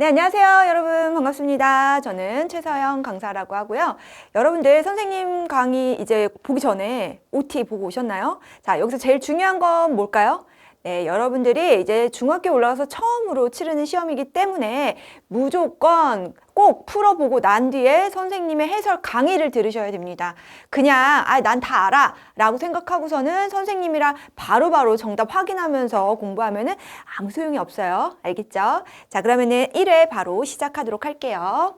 네, 안녕하세요. 여러분 반갑습니다. 저는 최서영 강사라고 하고요. 여러분들 선생님 강의 이제 보기 전에 OT 보고 오셨나요? 자, 여기서 제일 중요한 건 뭘까요? 네, 여러분들이 이제 중학교 올라가서 처음으로 치르는 시험이기 때문에 무조건 꼭 풀어보고 난 뒤에 선생님의 해설 강의를 들으셔야 됩니다. 그냥 난 다 알아 라고 생각하고서는 선생님이랑 바로바로 정답 확인하면서 공부하면은 아무 소용이 없어요. 알겠죠? 자, 그러면은 1회 바로 시작하도록 할게요.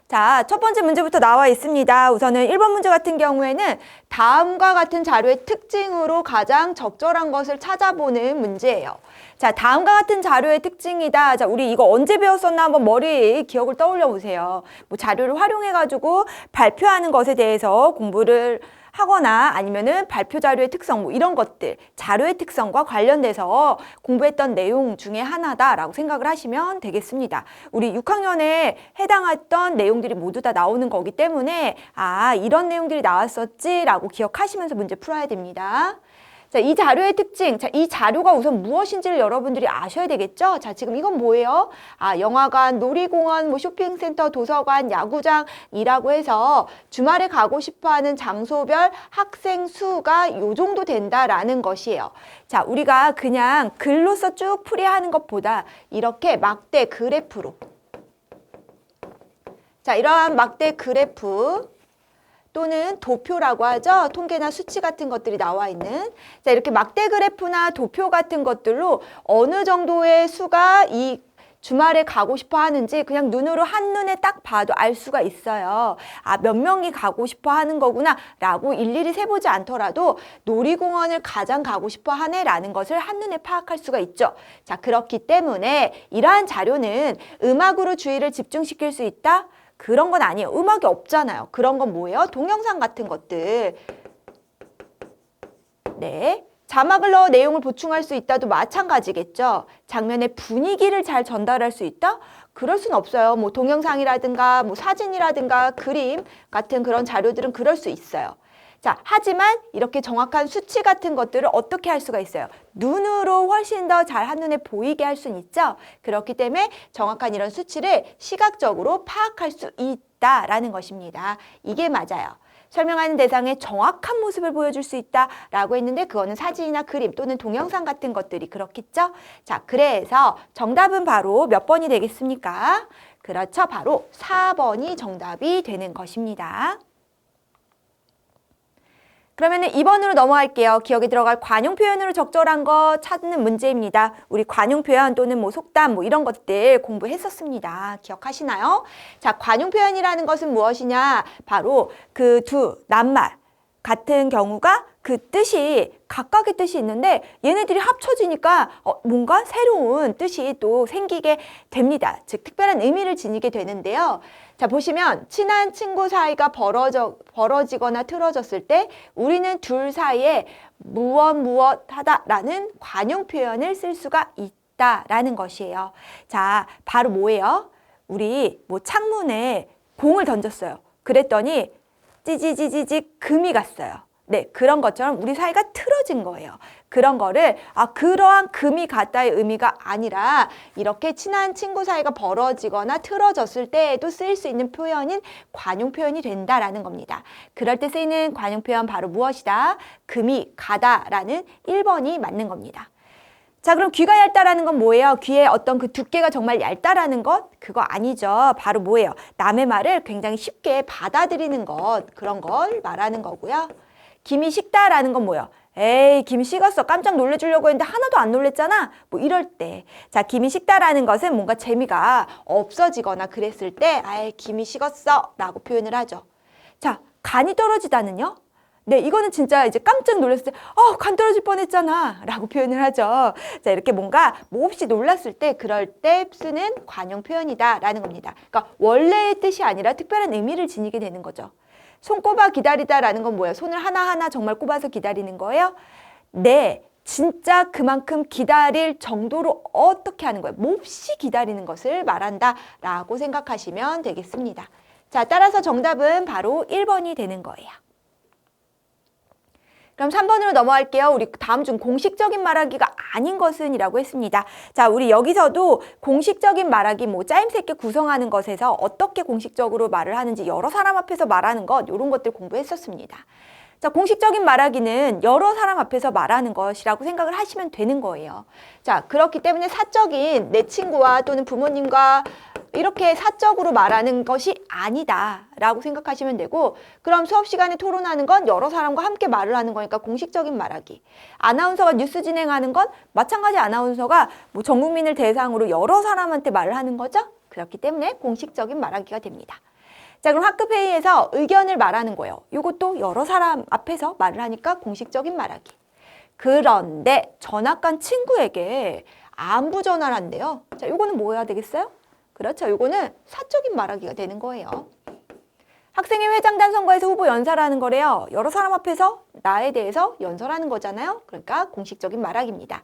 자, 첫 번째 문제부터 나와 있습니다. 우선은 1번 문제 같은 경우에는 다음과 같은 자료의 특징으로 가장 적절한 것을 찾아보는 문제예요. 자, 다음과 같은 자료의 특징이다. 자, 우리 이거 언제 배웠었나 한번 머리 기억을 떠올려 보세요. 뭐 자료를 활용해가지고 발표하는 것에 대해서 공부를 하거나 아니면은 발표 자료의 특성 뭐 이런 것들 자료의 특성과 관련돼서 공부했던 내용 중에 하나다라고 생각을 하시면 되겠습니다. 우리 6학년에 해당했던 내용들이 모두 다 나오는 거기 때문에 이런 내용들이 나왔었지라고 기억하시면서 문제 풀어야 됩니다. 자, 이 자료의 특징, 자, 이 자료가 우선 무엇인지를 여러분들이 아셔야 되겠죠? 자, 지금 이건 뭐예요? 영화관, 놀이공원, 뭐 쇼핑센터, 도서관, 야구장이라고 해서 주말에 가고 싶어하는 장소별 학생 수가 요 정도 된다라는 것이에요. 자, 우리가 그냥 글로써 쭉 풀이하는 것보다 이렇게 막대 그래프로, 자, 이러한 막대 그래프 또는 도표라고 하죠. 통계나 수치 같은 것들이 나와 있는. 자, 이렇게 막대 그래프나 도표 같은 것들로 어느 정도의 수가 이 주말에 가고 싶어 하는지 그냥 눈으로 한눈에 딱 봐도 알 수가 있어요. 몇 명이 가고 싶어 하는 거구나 라고 일일이 세보지 않더라도 놀이공원을 가장 가고 싶어 하네라는 것을 한눈에 파악할 수가 있죠. 자, 그렇기 때문에 이러한 자료는 음악으로 주의를 집중시킬 수 있다? 그런 건 아니에요. 음악이 없잖아요. 그런 건 뭐예요? 동영상 같은 것들. 네. 자막을 넣어 내용을 보충할 수 있다도 마찬가지겠죠. 장면의 분위기를 잘 전달할 수 있다? 그럴 순 없어요. 뭐 동영상이라든가 뭐 사진이라든가 그림 같은 그런 자료들은 그럴 수 있어요. 자, 하지만 이렇게 정확한 수치 같은 것들을 어떻게 할 수가 있어요? 눈으로 훨씬 더 잘 한눈에 보이게 할 수는 있죠. 그렇기 때문에 정확한 이런 수치를 시각적으로 파악할 수 있다라는 것입니다. 이게 맞아요. 설명하는 대상의 정확한 모습을 보여줄 수 있다라고 했는데 그거는 사진이나 그림 또는 동영상 같은 것들이 그렇겠죠? 자, 그래서 정답은 바로 몇 번이 되겠습니까? 그렇죠. 바로 4번이 정답이 되는 것입니다. 그러면은 2번으로 넘어갈게요. 기억에 들어갈 관용 표현으로 적절한 거 찾는 문제입니다. 우리 관용 표현 또는 뭐 속담 뭐 이런 것들 공부했었습니다. 기억하시나요? 자, 관용 표현이라는 것은 무엇이냐? 바로 그 두 낱말 같은 경우가 그 뜻이 각각의 뜻이 있는데 얘네들이 합쳐지니까 뭔가 새로운 뜻이 또 생기게 됩니다. 즉 특별한 의미를 지니게 되는데요. 자, 보시면 친한 친구 사이가 벌어지거나 틀어졌을 때 우리는 둘 사이에 무엇 하다라는 관용 표현을 쓸 수가 있다라는 것이에요. 자, 바로 뭐예요? 우리 뭐 창문에 공을 던졌어요. 그랬더니 찌지지지직 금이 갔어요. 네, 그런 것처럼 우리 사이가 틀어진 거예요. 그런 거를 그러한 금이 갔다의 의미가 아니라 이렇게 친한 친구 사이가 벌어지거나 틀어졌을 때에도 쓰일 수 있는 표현인 관용 표현이 된다라는 겁니다. 그럴 때 쓰이는 관용 표현 바로 무엇이다? 금이 가다라는 1번이 맞는 겁니다. 자, 그럼 귀가 얇다라는 건 뭐예요? 귀의 어떤 그 두께가 정말 얇다라는 것? 그거 아니죠. 바로 뭐예요? 남의 말을 굉장히 쉽게 받아들이는 것, 그런 걸 말하는 거고요. 김이 식다라는 건 뭐예요? 에이, 김 식었어. 깜짝 놀래주려고 했는데 하나도 안 놀랬잖아. 뭐 이럴 때. 자, 김이 식다라는 것은 뭔가 재미가 없어지거나 그랬을 때 김이 식었어 라고 표현을 하죠. 자, 간이 떨어지다는요? 네, 이거는 진짜 이제 깜짝 놀랐을 때, 간 떨어질 뻔했잖아 라고 표현을 하죠. 자, 이렇게 뭔가 몹시 놀랐을 때 그럴 때 쓰는 관용 표현이다 라는 겁니다. 그러니까 원래의 뜻이 아니라 특별한 의미를 지니게 되는 거죠. 손꼽아 기다리다라는 건 뭐예요? 손을 하나하나 정말 꼽아서 기다리는 거예요? 네, 진짜 그만큼 기다릴 정도로 어떻게 하는 거예요? 몹시 기다리는 것을 말한다라고 생각하시면 되겠습니다. 자, 따라서 정답은 바로 1번이 되는 거예요. 그럼 3번으로 넘어갈게요. 우리 다음 중 공식적인 말하기가 아닌 것은 이라고 했습니다. 자, 우리 여기서도 공식적인 말하기 뭐 짜임새 있게 구성하는 것에서 어떻게 공식적으로 말을 하는지 여러 사람 앞에서 말하는 것 이런 것들 공부했었습니다. 자, 공식적인 말하기는 여러 사람 앞에서 말하는 것이라고 생각을 하시면 되는 거예요. 자, 그렇기 때문에 사적인 내 친구와 또는 부모님과 이렇게 사적으로 말하는 것이 아니다 라고 생각하시면 되고, 그럼 수업 시간에 토론하는 건 여러 사람과 함께 말을 하는 거니까 공식적인 말하기. 아나운서가 뉴스 진행하는 건 마찬가지 아나운서가 뭐 전 국민을 대상으로 여러 사람한테 말을 하는 거죠. 그렇기 때문에 공식적인 말하기가 됩니다. 자, 그럼 학급 회의에서 의견을 말하는 거예요. 이것도 여러 사람 앞에서 말을 하니까 공식적인 말하기. 그런데 전학간 친구에게 안부 전화를 한대요. 자, 이거는 뭐 해야 되겠어요? 그렇죠. 이거는 사적인 말하기가 되는 거예요. 학생회 회장단 선거에서 후보 연설하는 거래요. 여러 사람 앞에서 나에 대해서 연설하는 거잖아요. 그러니까 공식적인 말하기입니다.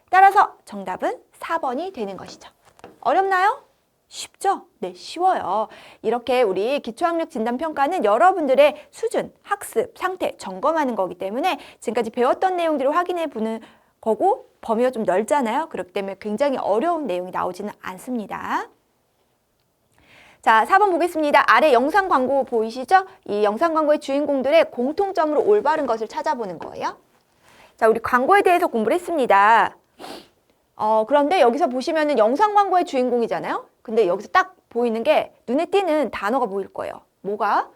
따라서 정답은 4번이 되는 것이죠. 어렵나요? 쉽죠? 네, 쉬워요. 이렇게 우리 기초학력 진단평가는 여러분들의 수준, 학습, 상태 점검하는 거기 때문에 지금까지 배웠던 내용들을 확인해 보는 거고 범위가 좀 넓잖아요. 그렇기 때문에 굉장히 어려운 내용이 나오지는 않습니다. 자, 4번 보겠습니다. 아래 영상 광고 보이시죠? 이 영상 광고의 주인공들의 공통점으로 올바른 것을 찾아보는 거예요. 자, 우리 광고에 대해서 공부를 했습니다. 그런데 여기서 보시면은 영상 광고의 주인공이잖아요. 근데 여기서 딱 보이는 게 눈에 띄는 단어가 보일 거예요. 뭐가?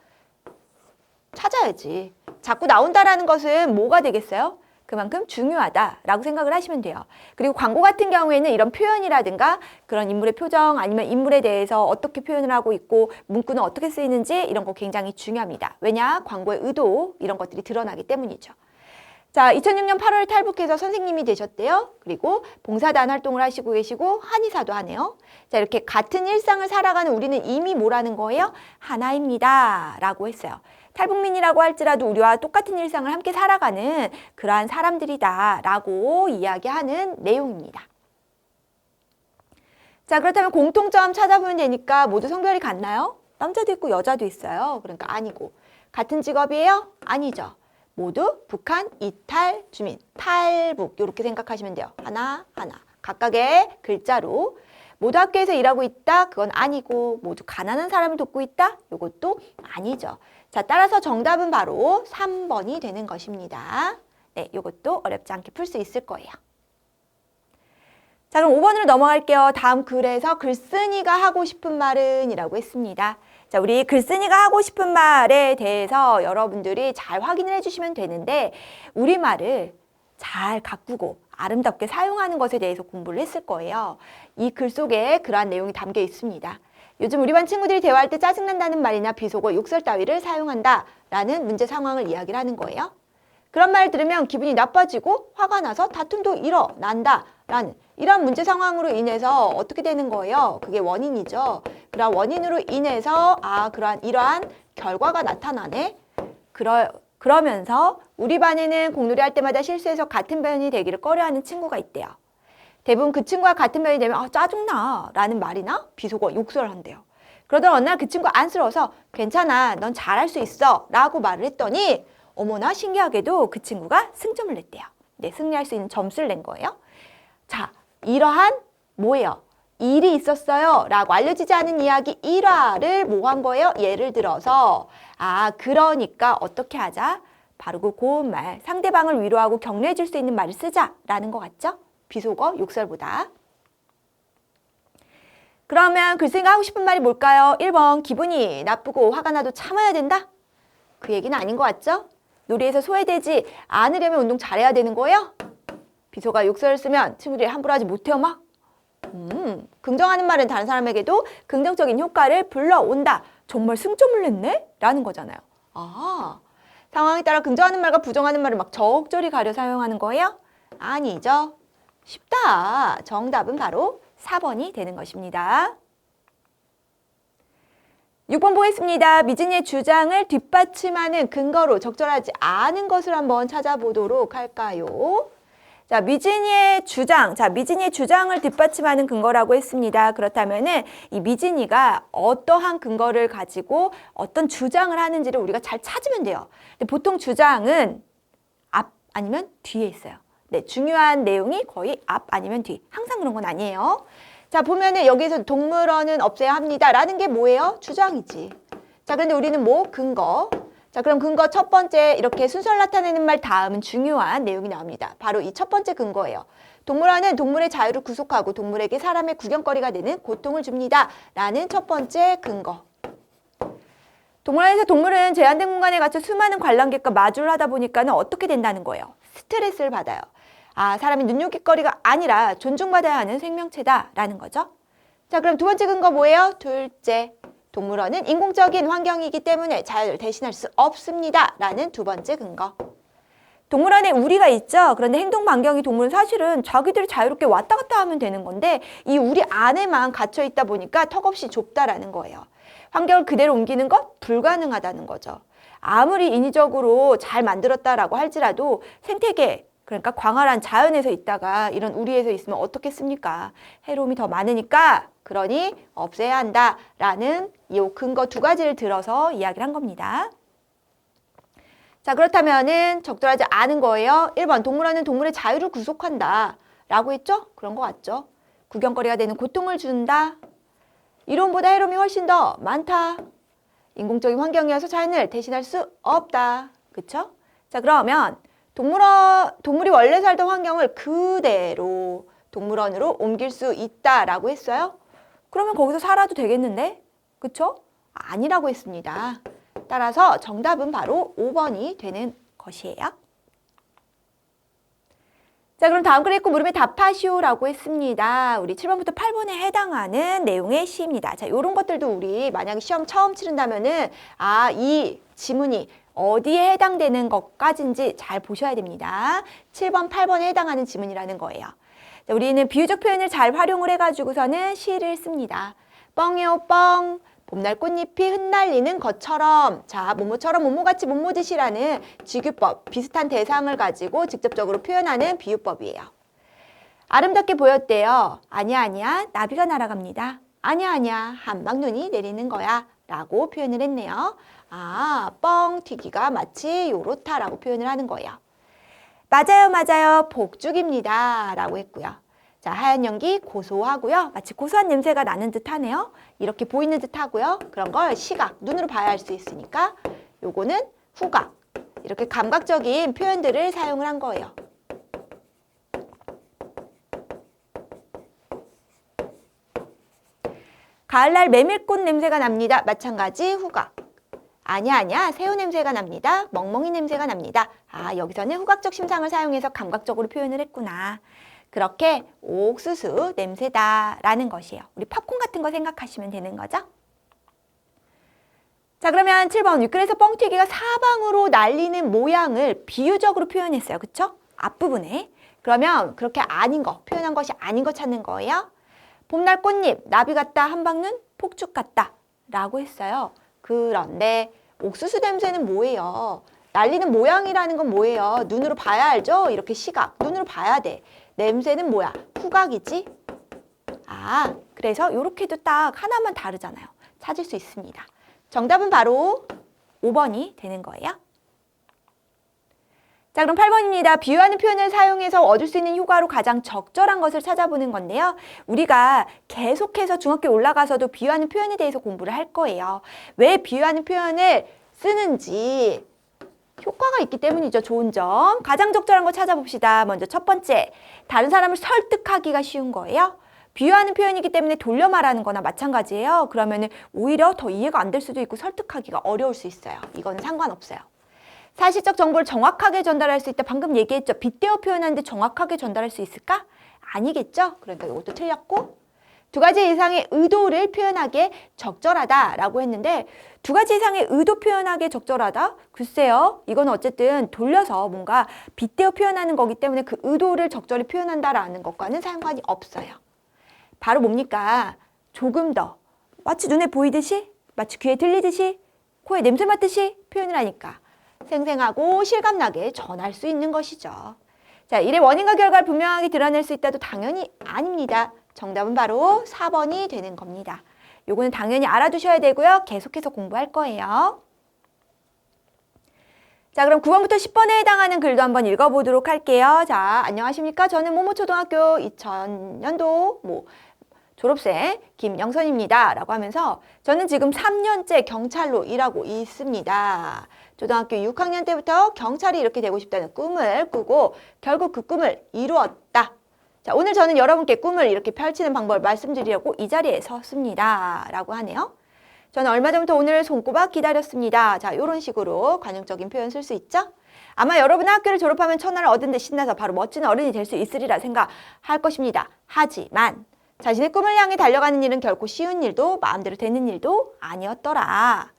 찾아야지. 자꾸 나온다라는 것은 뭐가 되겠어요? 그만큼 중요하다라고 생각을 하시면 돼요. 그리고 광고 같은 경우에는 이런 표현이라든가 그런 인물의 표정 아니면 인물에 대해서 어떻게 표현을 하고 있고 문구는 어떻게 쓰이는지 이런 거 굉장히 중요합니다. 왜냐? 광고의 의도 이런 것들이 드러나기 때문이죠. 자, 2006년 8월 탈북해서 선생님이 되셨대요. 그리고 봉사단 활동을 하시고 계시고 한의사도 하네요. 자, 이렇게 같은 일상을 살아가는 우리는 이미 뭐라는 거예요? 하나입니다 라고 했어요. 탈북민이라고 할지라도 우리와 똑같은 일상을 함께 살아가는 그러한 사람들이다 라고 이야기하는 내용입니다. 자, 그렇다면 공통점 찾아보면 되니까 모두 성별이 같나요? 남자도 있고 여자도 있어요. 그러니까 아니고. 같은 직업이에요? 아니죠. 모두 북한 이탈 주민, 탈북 이렇게 생각하시면 돼요. 하나 하나 각각의 글자로. 모두 학교에서 일하고 있다? 그건 아니고. 모두 가난한 사람을 돕고 있다? 이것도 아니죠. 자, 따라서 정답은 바로 3번이 되는 것입니다. 네, 이것도 어렵지 않게 풀 수 있을 거예요. 자, 그럼 5번으로 넘어갈게요. 다음 글에서 글쓴이가 하고 싶은 말은 이라고 했습니다. 자, 우리 글쓴이가 하고 싶은 말에 대해서 여러분들이 잘 확인을 해주시면 되는데 우리말을 잘 가꾸고 아름답게 사용하는 것에 대해서 공부를 했을 거예요. 이 글 속에 그러한 내용이 담겨 있습니다. 요즘 우리 반 친구들이 대화할 때 짜증난다는 말이나 비속어, 욕설 따위를 사용한다 라는 문제 상황을 이야기를 하는 거예요. 그런 말 들으면 기분이 나빠지고 화가 나서 다툼도 일어난다 라는 이런 문제 상황으로 인해서 어떻게 되는 거예요? 그게 원인이죠. 그런 원인으로 인해서 이러한 결과가 나타나네. 그러면서 우리 반에는 공놀이 할 때마다 실수해서 같은 변이 되기를 꺼려하는 친구가 있대요. 대부분 그 친구와 같은 변이 되면 짜증나 라는 말이나 비속어, 욕설을 한대요. 그러던 어느 날 그 친구가 안쓰러워서 괜찮아, 넌 잘할 수 있어 라고 말을 했더니 어머나 신기하게도 그 친구가 승점을 냈대요. 네, 승리할 수 있는 점수를 낸 거예요. 자, 이러한 뭐예요? 일이 있었어요 라고 알려지지 않은 이야기 1화를 뭐 한 거예요? 예를 들어서 그러니까 어떻게 하자? 바르고 고운 말, 상대방을 위로하고 격려해 줄 수 있는 말을 쓰자 라는 거 같죠? 비속어, 욕설보다. 그러면 글쓴이가 하고 싶은 말이 뭘까요? 1번, 기분이 나쁘고 화가 나도 참아야 된다? 그 얘기는 아닌 것 같죠? 놀이에서 소외되지 않으려면 운동 잘해야 되는 거예요? 비속어, 욕설을 쓰면 친구들이 함부로 하지 못해요 막? 긍정하는 말은 다른 사람에게도 긍정적인 효과를 불러온다. 정말 승점을 냈네? 라는 거잖아요. 상황에 따라 긍정하는 말과 부정하는 말을 막 적절히 가려 사용하는 거예요? 아니죠. 쉽다. 정답은 바로 4번이 되는 것입니다. 6번 보겠습니다. 미진이의 주장을 뒷받침하는 근거로 적절하지 않은 것을 한번 찾아보도록 할까요? 자, 미진이의 주장을 뒷받침하는 근거라고 했습니다. 그렇다면은 이 미진이가 어떠한 근거를 가지고 어떤 주장을 하는지를 우리가 잘 찾으면 돼요. 근데 보통 주장은 아니면 뒤에 있어요. 네, 중요한 내용이 거의 앞 아니면 뒤. 항상 그런 건 아니에요. 자, 보면은 여기서 동물원은 없애야 합니다. 라는 게 뭐예요? 주장이지. 자, 그런데 우리는 뭐? 근거. 자, 그럼 근거 첫 번째 이렇게 순서를 나타내는 말 다음은 중요한 내용이 나옵니다. 바로 이 첫 번째 근거예요. 동물원은 동물의 자유를 구속하고 동물에게 사람의 구경거리가 되는 고통을 줍니다. 라는 첫 번째 근거. 동물원에서 동물은 제한된 공간에 갇혀 수많은 관람객과 마주를 하다 보니까는 어떻게 된다는 거예요? 스트레스를 받아요. 아, 사람이 눈요깃거리가 아니라 존중받아야 하는 생명체다라는 거죠. 자, 그럼 두 번째 근거 뭐예요? 둘째, 동물원은 인공적인 환경이기 때문에 자유를 대신할 수 없습니다. 라는 두 번째 근거. 동물원에 우리가 있죠. 그런데 행동 반경이 동물은 사실은 자기들이 자유롭게 왔다 갔다 하면 되는 건데 이 우리 안에만 갇혀 있다 보니까 턱없이 좁다라는 거예요. 환경을 그대로 옮기는 것 불가능하다는 거죠. 아무리 인위적으로 잘 만들었다라고 할지라도 생태계, 그러니까 광활한 자연에서 있다가 이런 우리에서 있으면 어떻겠습니까? 해로움이 더 많으니까 그러니 없애야 한다라는 이 근거 두 가지를 들어서 이야기를 한 겁니다. 자, 그렇다면은 적절하지 않은 거예요. 1번, 동물원은 동물의 자유를 구속한다 라고 했죠? 그런 거 같죠? 구경거리가 되는 고통을 준다. 이론보다 해로움이 훨씬 더 많다. 인공적인 환경이어서 자연을 대신할 수 없다. 그쵸? 자, 그러면 동물이 원래 살던 환경을 그대로 동물원으로 옮길 수 있다라고 했어요. 그러면 거기서 살아도 되겠는데? 그쵸? 아니라고 했습니다. 따라서 정답은 바로 5번이 되는 것이에요. 자, 그럼 다음 글에 있고 물음에 답하시오라고 했습니다. 우리 7번부터 8번에 해당하는 내용의 시입니다. 자, 이런 것들도 우리 만약에 시험 처음 치른다면은 이 지문이 어디에 해당되는 것까지인지 잘 보셔야 됩니다. 7번, 8번에 해당하는 지문이라는 거예요. 자, 우리는 비유적 표현을 잘 활용을 해가지고서는 시를 씁니다. 뻥이요, 뻥. 봄날 꽃잎이 흩날리는 것처럼, 자, 뭐뭐처럼 뭐뭐같이 뭐뭐듯이라는 직유법, 비슷한 대상을 가지고 직접적으로 표현하는 비유법이에요. 아름답게 보였대요. 아니야, 아니야, 나비가 날아갑니다. 아니야, 아니야, 한방눈이 내리는 거야 라고 표현을 했네요. 뻥 튀기가 마치 요렇다라고 표현을 하는 거예요. 맞아요, 맞아요, 복죽입니다 라고 했고요. 자, 하얀 연기 고소하고요. 마치 고소한 냄새가 나는 듯 하네요. 이렇게 보이는 듯 하고요. 그런 걸 시각, 눈으로 봐야 할 수 있으니까 요거는 후각. 이렇게 감각적인 표현들을 사용을 한 거예요. 가을날 메밀꽃 냄새가 납니다. 마찬가지 후각. 아니야, 아니야, 새우 냄새가 납니다. 멍멍이 냄새가 납니다. 여기서는 후각적 심상을 사용해서 감각적으로 표현을 했구나. 그렇게 옥수수 냄새다라는 것이에요. 우리 팝콘 같은 거 생각하시면 되는 거죠? 자, 그러면 7번 윗글에서 뻥튀기가 사방으로 날리는 모양을 비유적으로 표현했어요. 그쵸? 앞부분에. 그러면 그렇게 아닌 거, 표현한 것이 아닌 거 찾는 거예요. 봄날 꽃잎, 나비 같다, 한방눈, 폭죽 같다 라고 했어요. 그런데 옥수수 냄새는 뭐예요? 날리는 모양이라는 건 뭐예요? 눈으로 봐야 알죠? 이렇게 시각, 눈으로 봐야 돼. 냄새는 뭐야? 후각이지? 그래서 이렇게도 딱 하나만 다르잖아요. 찾을 수 있습니다. 정답은 바로 5번이 되는 거예요. 자, 그럼 8번입니다. 비유하는 표현을 사용해서 얻을 수 있는 효과로 가장 적절한 것을 찾아보는 건데요. 우리가 계속해서 중학교에 올라가서도 비유하는 표현에 대해서 공부를 할 거예요. 왜 비유하는 표현을 쓰는지 효과가 있기 때문이죠. 좋은 점. 가장 적절한 거 찾아봅시다. 먼저 첫 번째, 다른 사람을 설득하기가 쉬운 거예요. 비유하는 표현이기 때문에 돌려 말하는 거나 마찬가지예요. 그러면 오히려 더 이해가 안 될 수도 있고 설득하기가 어려울 수 있어요. 이거는 상관없어요. 사실적 정보를 정확하게 전달할 수 있다. 방금 얘기했죠. 빗대어 표현하는데 정확하게 전달할 수 있을까? 아니겠죠? 그러니까 이것도 틀렸고, 두 가지 이상의 의도를 표현하기에 적절하다라고 했는데 두 가지 이상의 의도 표현하기에 적절하다? 글쎄요. 이건 어쨌든 돌려서 뭔가 빗대어 표현하는 거기 때문에 그 의도를 적절히 표현한다라는 것과는 상관이 없어요. 바로 뭡니까? 조금 더 마치 눈에 보이듯이, 마치 귀에 들리듯이, 코에 냄새 맡듯이 표현을 하니까 생생하고 실감나게 전할 수 있는 것이죠. 자, 일의 원인과 결과를 분명하게 드러낼 수 있다도 당연히 아닙니다. 정답은 바로 4번이 되는 겁니다. 요거는 당연히 알아두셔야 되고요. 계속해서 공부할 거예요. 자, 그럼 9번부터 10번에 해당하는 글도 한번 읽어보도록 할게요. 자, 안녕하십니까. 저는 모모초등학교 2000년도 졸업생 김영선입니다. 라고 하면서 저는 지금 3년째 경찰로 일하고 있습니다. 초등학교 6학년 때부터 경찰이 이렇게 되고 싶다는 꿈을 꾸고 결국 그 꿈을 이루었다. 자, 오늘 저는 여러분께 꿈을 이렇게 펼치는 방법을 말씀드리려고 이 자리에 섰습니다. 라고 하네요. 저는 얼마 전부터 오늘 손꼽아 기다렸습니다. 자, 이런 식으로 관용적인 표현 쓸 수 있죠? 아마 여러분 학교를 졸업하면 천하를 얻은 듯 신나서 바로 멋진 어른이 될 수 있으리라 생각할 것입니다. 하지만 자신의 꿈을 향해 달려가는 일은 결코 쉬운 일도 마음대로 되는 일도 아니었더라.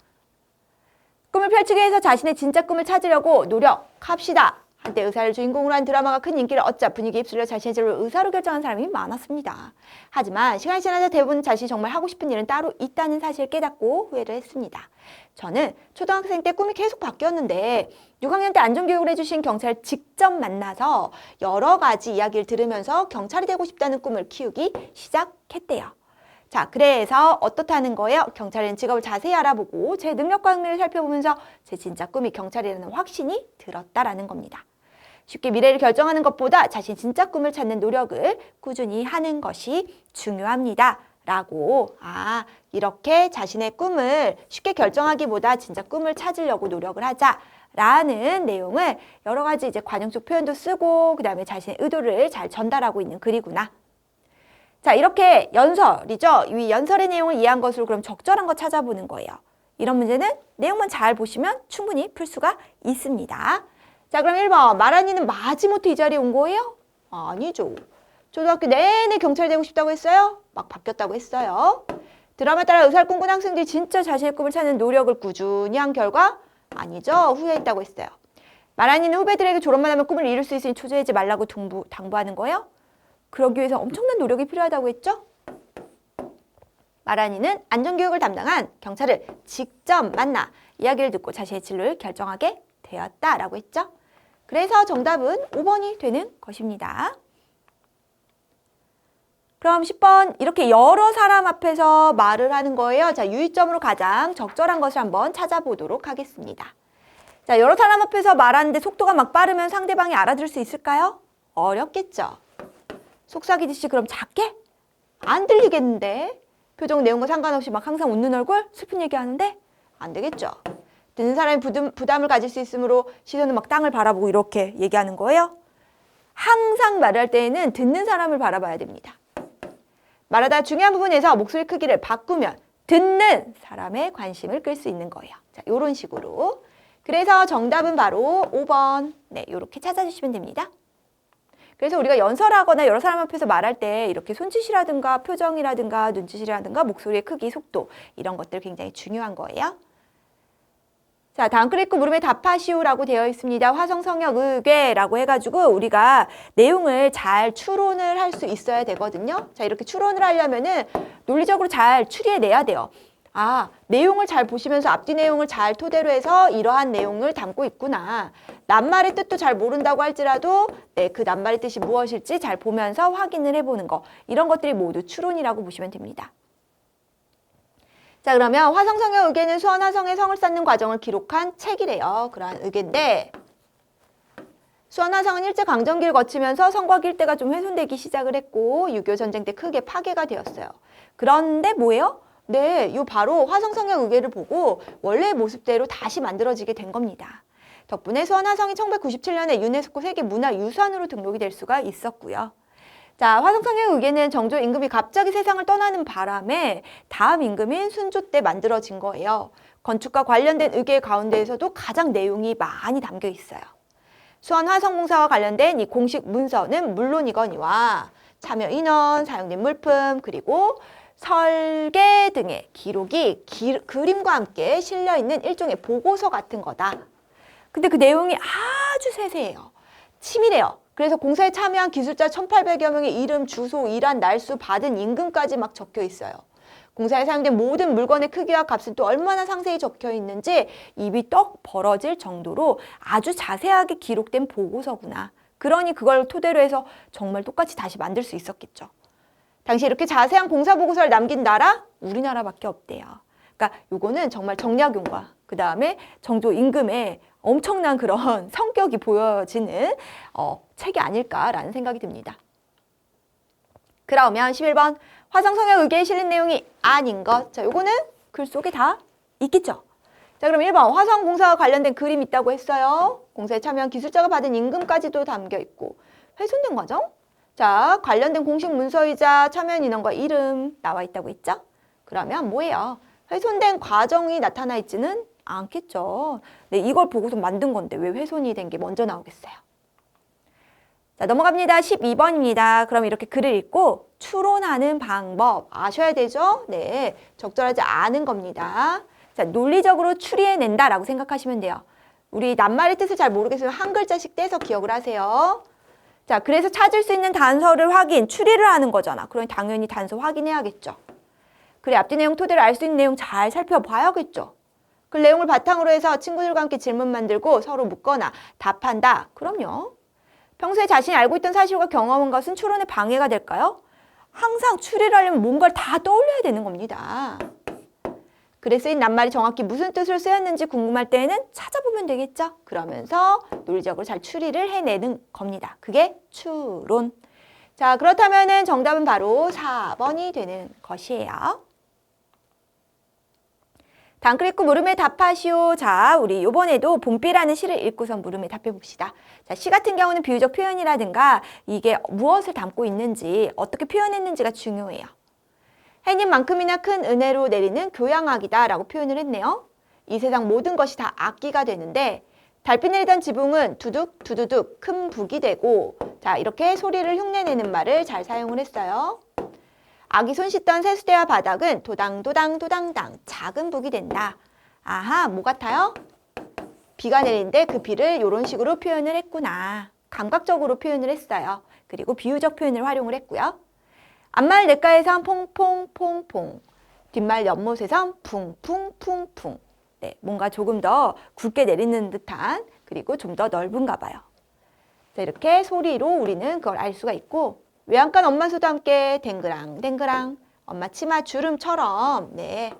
꿈을 펼치기 위해서 자신의 진짜 꿈을 찾으려고 노력합시다. 한때 의사를 주인공으로 한 드라마가 큰 인기를 얻자 분위기에 휩쓸려 자신의 진로를 의사로 결정한 사람이 많았습니다. 하지만 시간이 지나자 대부분 자신이 정말 하고 싶은 일은 따로 있다는 사실을 깨닫고 후회를 했습니다. 저는 초등학생 때 꿈이 계속 바뀌었는데 6학년 때 안전교육을 해주신 경찰을 직접 만나서 여러 가지 이야기를 들으면서 경찰이 되고 싶다는 꿈을 키우기 시작했대요. 자, 그래서 어떻다는 거예요? 경찰이라는 직업을 자세히 알아보고 제 능력과 흥미를 살펴보면서 제 진짜 꿈이 경찰이라는 확신이 들었다라는 겁니다. 쉽게 미래를 결정하는 것보다 자신 진짜 꿈을 찾는 노력을 꾸준히 하는 것이 중요합니다. 라고 이렇게 자신의 꿈을 쉽게 결정하기보다 진짜 꿈을 찾으려고 노력을 하자. 라는 내용을 여러 가지 이제 관용적 표현도 쓰고 그 다음에 자신의 의도를 잘 전달하고 있는 글이구나. 자, 이렇게 연설이죠. 이 연설의 내용을 이해한 것으로 그럼 적절한 거 찾아보는 거예요. 이런 문제는 내용만 잘 보시면 충분히 풀 수가 있습니다. 자, 그럼 1번. 마란이는 마지못해 이 자리에 온 거예요? 아니죠. 초등학교 내내 경찰 되고 싶다고 했어요? 막 바뀌었다고 했어요. 드라마 따라 의사를 꿈꾸는 학생들이 진짜 자신의 꿈을 찾는 노력을 꾸준히 한 결과? 아니죠. 후회했다고 했어요. 마란이는 후배들에게 졸업만 하면 꿈을 이룰 수 있으니 초조해하지 말라고 당부하는 거예요? 그러기 위해서 엄청난 노력이 필요하다고 했죠? 마란이는 안전교육을 담당한 경찰을 직접 만나 이야기를 듣고 자신의 진로를 결정하게 되었다라고 했죠? 그래서 정답은 5번이 되는 것입니다. 그럼 10번 이렇게 여러 사람 앞에서 말을 하는 거예요. 자, 유의점으로 가장 적절한 것을 한번 찾아보도록 하겠습니다. 자, 여러 사람 앞에서 말하는데 속도가 막 빠르면 상대방이 알아들을 수 있을까요? 어렵겠죠. 속삭이듯이 그럼 작게? 안 들리겠는데? 표정 내용과 상관없이 막 항상 웃는 얼굴? 슬픈 얘기하는데? 안 되겠죠. 듣는 사람이 부담을 가질 수 있으므로 시선은 막 땅을 바라보고 이렇게 얘기하는 거예요. 항상 말을 할 때에는 듣는 사람을 바라봐야 됩니다. 말하다 중요한 부분에서 목소리 크기를 바꾸면 듣는 사람의 관심을 끌 수 있는 거예요. 자, 이런 식으로. 그래서 정답은 바로 5번. 네, 이렇게 찾아주시면 됩니다. 그래서 우리가 연설하거나 여러 사람 앞에서 말할 때 이렇게 손짓이라든가 표정이라든가 눈짓이라든가 목소리의 크기, 속도 이런 것들 굉장히 중요한 거예요. 자, 다음 글 읽고 물음에 답하시오라고 되어 있습니다. 화성성역 의궤라고 해가지고 우리가 내용을 잘 추론을 할 수 있어야 되거든요. 자, 이렇게 추론을 하려면은 논리적으로 잘 추리해내야 돼요. 내용을 잘 보시면서 앞뒤 내용을 잘 토대로 해서 이러한 내용을 담고 있구나. 낱말의 뜻도 잘 모른다고 할지라도 그 낱말의 뜻이 무엇일지 잘 보면서 확인을 해보는 거. 이런 것들이 모두 추론이라고 보시면 됩니다. 자, 그러면 화성성의 의궤는 수원화성의 성을 쌓는 과정을 기록한 책이래요. 그러한 의궤인데 수원화성은 일제강점기를 거치면서 성곽 일대가 좀 훼손되기 시작을 했고 6.25 전쟁 때 크게 파괴가 되었어요. 그런데 뭐예요? 네, 요 바로 화성성의 의궤를 보고 원래의 모습대로 다시 만들어지게 된 겁니다. 덕분에 수원화성이 1997년에 유네스코 세계문화유산으로 등록이 될 수가 있었고요. 자, 화성성의 의궤는 정조 임금이 갑자기 세상을 떠나는 바람에 다음 임금인 순조 때 만들어진 거예요. 건축과 관련된 의궤 가운데에서도 가장 내용이 많이 담겨 있어요. 수원 화성공사와 관련된 이 공식 문서는 물론이거니와 참여 인원, 사용된 물품, 그리고 설계 등의 기록이 그림과 함께 실려있는 일종의 보고서 같은 거다. 근데 그 내용이 아주 세세해요. 치밀해요. 그래서 공사에 참여한 기술자 1,800여 명의 이름, 주소, 일한 날수, 받은 임금까지 막 적혀 있어요. 공사에 사용된 모든 물건의 크기와 값은 또 얼마나 상세히 적혀 있는지 입이 떡 벌어질 정도로 아주 자세하게 기록된 보고서구나. 그러니 그걸 토대로 해서 정말 똑같이 다시 만들 수 있었겠죠. 당시 이렇게 자세한 공사 보고서를 남긴 나라? 우리나라밖에 없대요. 그러니까 요거는 정말 정약용과 그 다음에 정조 임금의 엄청난 그런 성격이 보여지는 책이 아닐까라는 생각이 듭니다. 그러면 11번 화성성역 의계에 실린 내용이 아닌 것. 자, 요거는 글 속에 다 있겠죠. 자, 그럼 1번 화성공사와 관련된 그림 있다고 했어요. 공사에 참여한 기술자가 받은 임금까지도 담겨 있고 훼손된 과정? 자, 관련된 공식 문서이자 참여한 인원과 이름 나와 있다고 했죠. 그러면 뭐예요? 훼손된 과정이 나타나 있지는 않겠죠. 네, 이걸 보고서 만든 건데 왜 훼손이 된 게 먼저 나오겠어요. 자, 넘어갑니다. 12번입니다. 그럼 이렇게 글을 읽고 추론하는 방법 아셔야 되죠? 네, 적절하지 않은 겁니다. 자, 논리적으로 추리해낸다라고 생각하시면 돼요. 우리 낱말의 뜻을 잘 모르겠으면 한 글자씩 떼서 기억을 하세요. 자, 그래서 찾을 수 있는 단서를 추리를 하는 거잖아. 그러니 당연히 단서 확인해야겠죠. 그래, 앞뒤 내용 토대로 알 수 있는 내용 잘 살펴봐야겠죠. 그 내용을 바탕으로 해서 친구들과 함께 질문 만들고 서로 묻거나 답한다. 그럼요. 평소에 자신이 알고 있던 사실과 경험한 것은 추론에 방해가 될까요? 항상 추리를 하려면 뭔가를 다 떠올려야 되는 겁니다. 글에 쓰인 낱말이 정확히 무슨 뜻으로 쓰였는지 궁금할 때에는 찾아보면 되겠죠. 그러면서 논리적으로 잘 추리를 해내는 겁니다. 그게 추론. 자, 그렇다면 정답은 바로 4번이 되는 것이에요. 다음 글 읽고 물음에 답하시오. 자, 우리 이번에도 봄비라는 시를 읽고서 물음에 답해 봅시다. 자, 시 같은 경우는 비유적 표현이라든가 이게 무엇을 담고 있는지 어떻게 표현했는지가 중요해요. 해님만큼이나 큰 은혜로 내리는 교양악이다 라고 표현을 했네요. 이 세상 모든 것이 다 악기가 되는데 달빛 내리던 지붕은 두둑 두두둑 큰 북이 되고, 자, 이렇게 소리를 흉내내는 말을 잘 사용을 했어요. 아기 손 씻던 세수대와 바닥은 도당도당 도당당 작은 북이 된다. 아하, 뭐 같아요? 비가 내리는데 그 비를 이런 식으로 표현을 했구나. 감각적으로 표현을 했어요. 그리고 비유적 표현을 활용을 했고요. 앞말 냇가에선 퐁퐁퐁퐁, 뒷말 연못에선 풍풍풍풍. 네, 뭔가 조금 더 굵게 내리는 듯한, 그리고 좀 더 넓은가 봐요. 자, 이렇게 소리로 우리는 그걸 알 수가 있고, 외양간 엄마 소도 함께 댕그랑 댕그랑 엄마 치마 주름처럼, 네,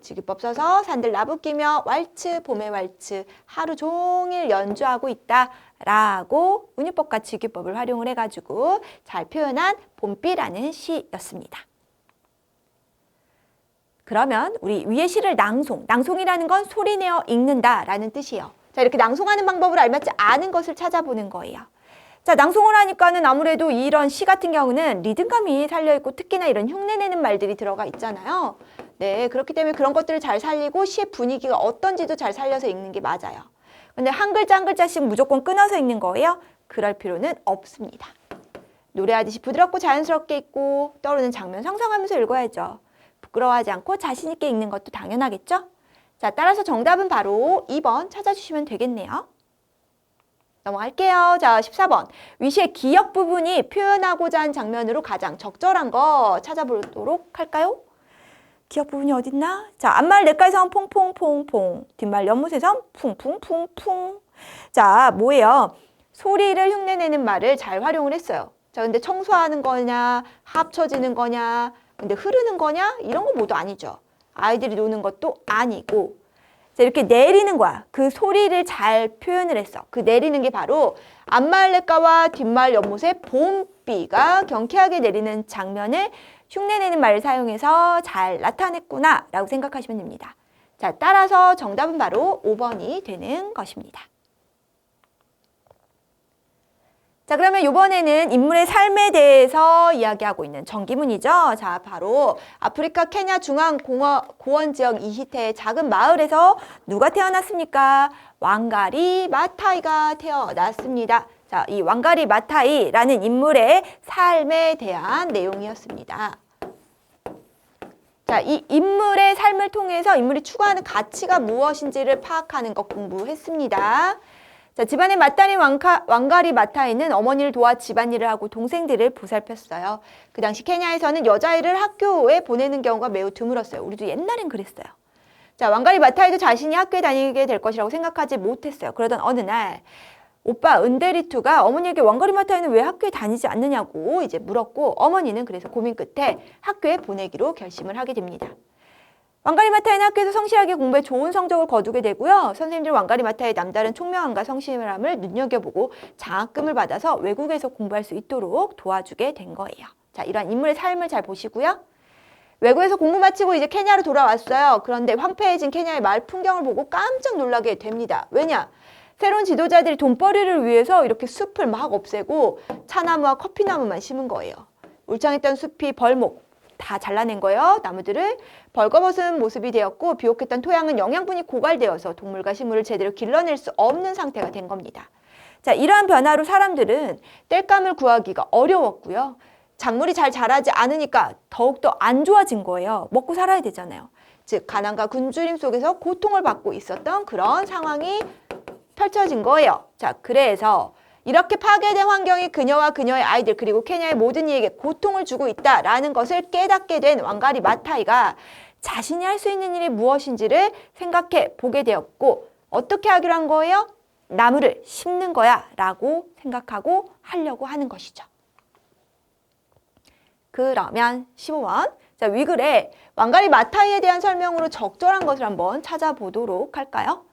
지기법 써서 산들 나부끼며 왈츠 봄의 왈츠 하루 종일 연주하고 있다 라고 운유법과 지기법을 활용을 해가지고 잘 표현한 봄비라는 시였습니다. 그러면 우리 위의 시를 낭송이라는 건 소리내어 읽는다 라는 뜻이에요. 자, 이렇게 낭송하는 방법을 알맞지 않은 것을 찾아보는 거예요. 자, 낭송을 하니까는 아무래도 이런 시 같은 경우는 리듬감이 살려있고 특히나 이런 흉내내는 말들이 들어가 있잖아요. 네, 그렇기 때문에 그런 것들을 잘 살리고 시의 분위기가 어떤지도 잘 살려서 읽는 게 맞아요. 근데 한 글자 한 글자씩 무조건 끊어서 읽는 거예요? 그럴 필요는 없습니다. 노래하듯이 부드럽고 자연스럽게 읽고 떠오르는 장면 상상하면서 읽어야죠. 부끄러워하지 않고 자신 있게 읽는 것도 당연하겠죠? 자, 따라서 정답은 바로 2번 찾아주시면 되겠네요. 넘어갈게요. 자, 14번. 위시의 기역 부분이 표현하고자 한 장면으로 가장 적절한 거 찾아보도록 할까요? 기역 부분이 어딨나? 자, 앞말 냇가에선 퐁퐁퐁퐁, 뒷말 연못에선 풍풍풍풍. 자, 뭐예요? 소리를 흉내내는 말을 잘 활용을 했어요. 자, 근데 청소하는 거냐, 합쳐지는 거냐, 근데 흐르는 거냐? 이런 거 모두 아니죠. 아이들이 노는 것도 아니고. 자, 이렇게 내리는 거야. 그 소리를 잘 표현을 했어. 그 내리는 게 바로 앞말 냇가와 뒷말 연못의 봄비가 경쾌하게 내리는 장면을 흉내내는 말을 사용해서 잘 나타냈구나 라고 생각하시면 됩니다. 자, 따라서 정답은 바로 5번이 되는 것입니다. 자, 그러면 이번에는 인물의 삶에 대해서 이야기하고 있는 전기문이죠. 자, 바로 아프리카 케냐 중앙 고원 지역 이히테의 작은 마을에서 누가 태어났습니까? 왕가리 마타이가 태어났습니다. 자, 이 왕가리 마타이라는 인물의 삶에 대한 내용이었습니다. 자, 이 인물의 삶을 통해서 인물이 추구하는 가치가 무엇인지를 파악하는 것 공부했습니다. 자, 집안의 맏딸인 왕가리 마타이는 어머니를 도와 집안일을 하고 동생들을 보살폈어요. 그 당시 케냐에서는 여자아이를 학교에 보내는 경우가 매우 드물었어요. 우리도 옛날엔 그랬어요. 자, 왕가리 마타이도 자신이 학교에 다니게 될 것이라고 생각하지 못했어요. 그러던 어느 날 오빠 은데리투가 어머니에게 왕가리 마타이는 왜 학교에 다니지 않느냐고 이제 물었고, 어머니는 그래서 고민 끝에 학교에 보내기로 결심을 하게 됩니다. 왕가리 마타이는 학교에서 성실하게 공부해 좋은 성적을 거두게 되고요. 선생님들 왕가리 마타이의 남다른 총명함과 성실함을 눈여겨보고 장학금을 받아서 외국에서 공부할 수 있도록 도와주게 된 거예요. 자, 이러한 인물의 삶을 잘 보시고요. 외국에서 공부 마치고 이제 케냐로 돌아왔어요. 그런데 황폐해진 케냐의 마을 풍경을 보고 깜짝 놀라게 됩니다. 왜냐? 새로운 지도자들이 돈벌이를 위해서 이렇게 숲을 막 없애고 차나무와 커피나무만 심은 거예요. 울창했던 숲이 벌목 다 잘라낸 거예요. 나무들을 벌거벗은 모습이 되었고 비옥했던 토양은 영양분이 고갈되어서 동물과 식물을 제대로 길러낼 수 없는 상태가 된 겁니다. 자, 이러한 변화로 사람들은 땔감을 구하기가 어려웠고요. 작물이 잘 자라지 않으니까 더욱더 안 좋아진 거예요. 먹고 살아야 되잖아요. 즉 가난과 굶주림 속에서 고통을 받고 있었던 그런 상황이 펼쳐진 거예요. 자, 그래서 이렇게 파괴된 환경이 그녀와 그녀의 아이들 그리고 케냐의 모든 이에게 고통을 주고 있다라는 것을 깨닫게 된 왕가리 마타이가 자신이 할 수 있는 일이 무엇인지를 생각해 보게 되었고 어떻게 하기로 한 거예요? 나무를 심는 거야 라고 생각하고 하려고 하는 것이죠. 그러면 15번. 자, 위글의 왕가리 마타이에 대한 설명으로 적절한 것을 한번 찾아보도록 할까요?